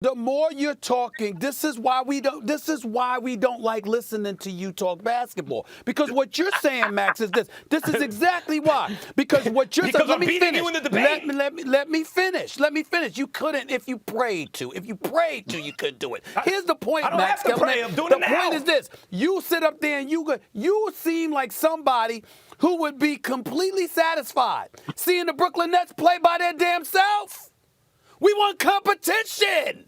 The more you're talking, this is why we don't like listening to you talk basketball. Because what you're saying, Max, is this. This is exactly why. Because what you're saying, let me finish. You in the debate. Let me finish. Let me finish. You couldn't if you prayed to. If you prayed to, you could do it. Here's the point, I don't Max. have to pray. I'm doing the it now. point is this. You sit up there and you seem like somebody who would be completely satisfied seeing the Brooklyn Nets play by their damn self. We want competition.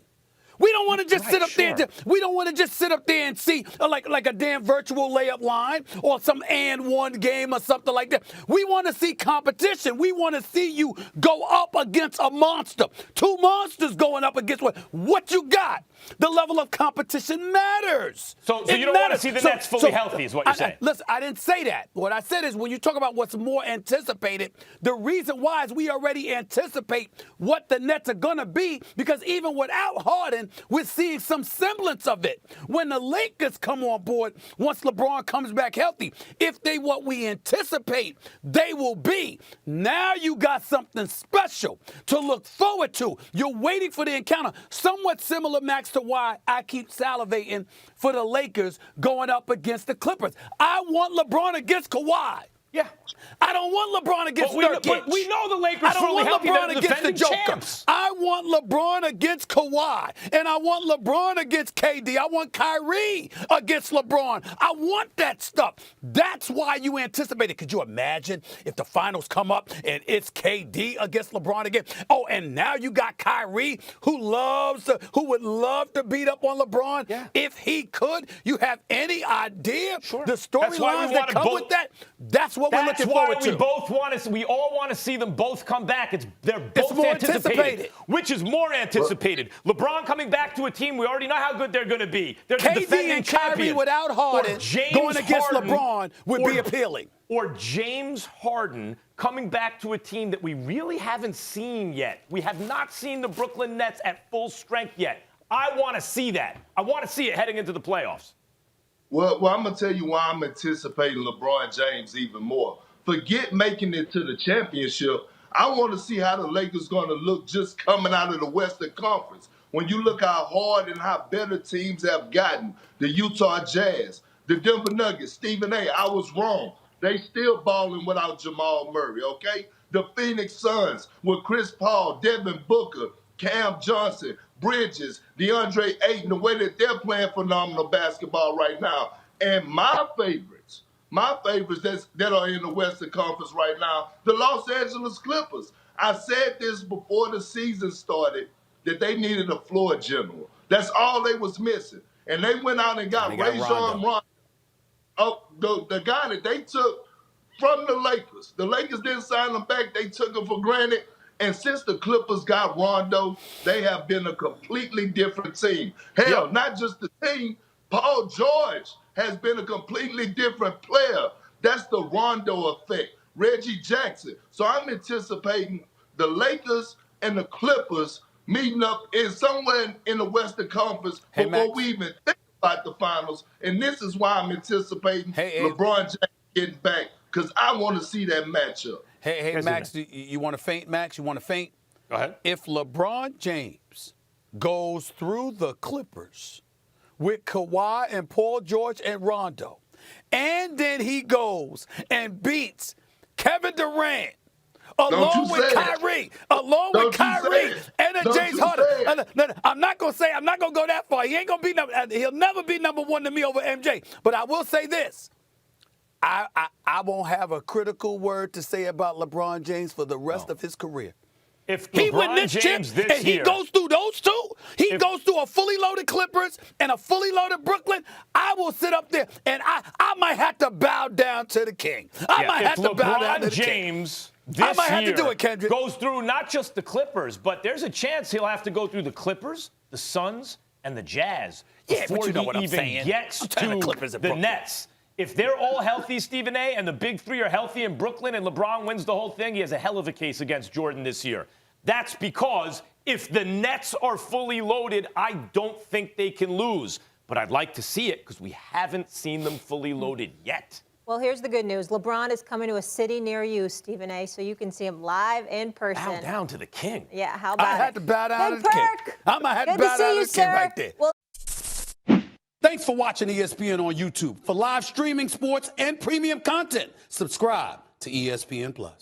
We don't want to just sit up there. We don't want to just sit up there and see like a damn virtual layup line or some and one game or something like that. We want to see competition. We want to see you go up against a monster. Two monsters going up against what you got. The level of competition matters. So you don't want to see the Nets fully healthy, is what you're saying. Listen, I didn't say that. What I said is when you talk about what's more anticipated, the reason why is we already anticipate what the Nets are going to be because even without Harden, we're seeing some semblance of it. When the Lakers come on board, once LeBron comes back healthy, if they what we anticipate they will be, now you got something special to look forward to. You're waiting for the encounter. Somewhat similar, Max, to why I keep salivating for the Lakers going up against the Clippers. I want LeBron against Kawhi. Yeah. I don't want LeBron against Nurkic. But we know the Lakers I don't want LeBron against the Joker. Champs. I want LeBron against Kawhi. And I want LeBron against KD. I want Kyrie against LeBron. I want that stuff. That's why you anticipated. Could you imagine if the finals come up and it's KD against LeBron again? Oh, and now you got Kyrie who would love to beat up on LeBron if he could. You have any idea the storylines that come with that? That's what we're looking forward to. We all want to see them both come back. They're both more anticipated. Which is more anticipated? LeBron coming back to a team we already know how good they're going to be. They're the defending and Kyrie champion. without Harden going against LeBron would be appealing. Or James Harden coming back to a team that we really haven't seen yet. We have not seen the Brooklyn Nets at full strength yet. I want to see that. I want to see it heading into the playoffs. Well, I'm going to tell you why I'm anticipating LeBron James even more. Forget making it to the championship. I want to see how the Lakers going to look just coming out of the Western Conference. When you look how hard and how better teams have gotten, the Utah Jazz, the Denver Nuggets, Stephen A., I was wrong. They still balling without Jamal Murray, okay? The Phoenix Suns with Chris Paul, Devin Booker, Cam Johnson, Bridges, DeAndre Ayton, the way that they're playing phenomenal basketball right now. And my favorites that are in the Western Conference right now, the Los Angeles Clippers. I said this before the season started, that they needed a floor general. That's all they was missing. And they went out and got Rajon Rondo, the guy that they took from the Lakers. The Lakers didn't sign him back. They took him for granted. And since the Clippers got Rondo, they have been a completely different team. Hell, not just the team, Paul George has been a completely different player. That's the Rondo effect. Reggie Jackson. So I'm anticipating the Lakers and the Clippers meeting up in somewhere in the Western Conference before we even think about the finals. And this is why I'm anticipating LeBron James getting back, because I want to see that matchup. Hey, Max, you want to faint, Max? You want to faint? Go ahead. If LeBron James goes through the Clippers with Kawhi and Paul George and Rondo, and then he goes and beats Kevin Durant, along with Kyrie, and James Harden. I'm not going to go that far. He ain't going to be he'll never be number one to me over MJ. But I will say this. I won't have a critical word to say about LeBron James for the rest of his career. If he wins this chip and he goes through those two, he goes through a fully loaded Clippers and a fully loaded Brooklyn, I will sit up there and I might have to bow down to the king. I might have to bow down to the king. I might have to do it, Kendrick. Goes through not just the Clippers, but there's a chance he'll have to go through the Clippers, the Suns, and the Jazz before you know what he I'm even saying. gets to the Nets. If they're all healthy, Stephen A., and the big three are healthy in Brooklyn and LeBron wins the whole thing, he has a hell of a case against Jordan this year. That's because if the Nets are fully loaded, I don't think they can lose. But I'd like to see it because we haven't seen them fully loaded yet. Well, here's the good news. LeBron is coming to a city near you, Stephen A., so you can see him live in person. Bow down to the king. Yeah, how about I had to bow down to Big the king. perk. I'm going to have to Good bow see down you, to the king sir. right there. Well, Thanks for watching ESPN on YouTube. For live streaming sports and premium content, subscribe to ESPN+.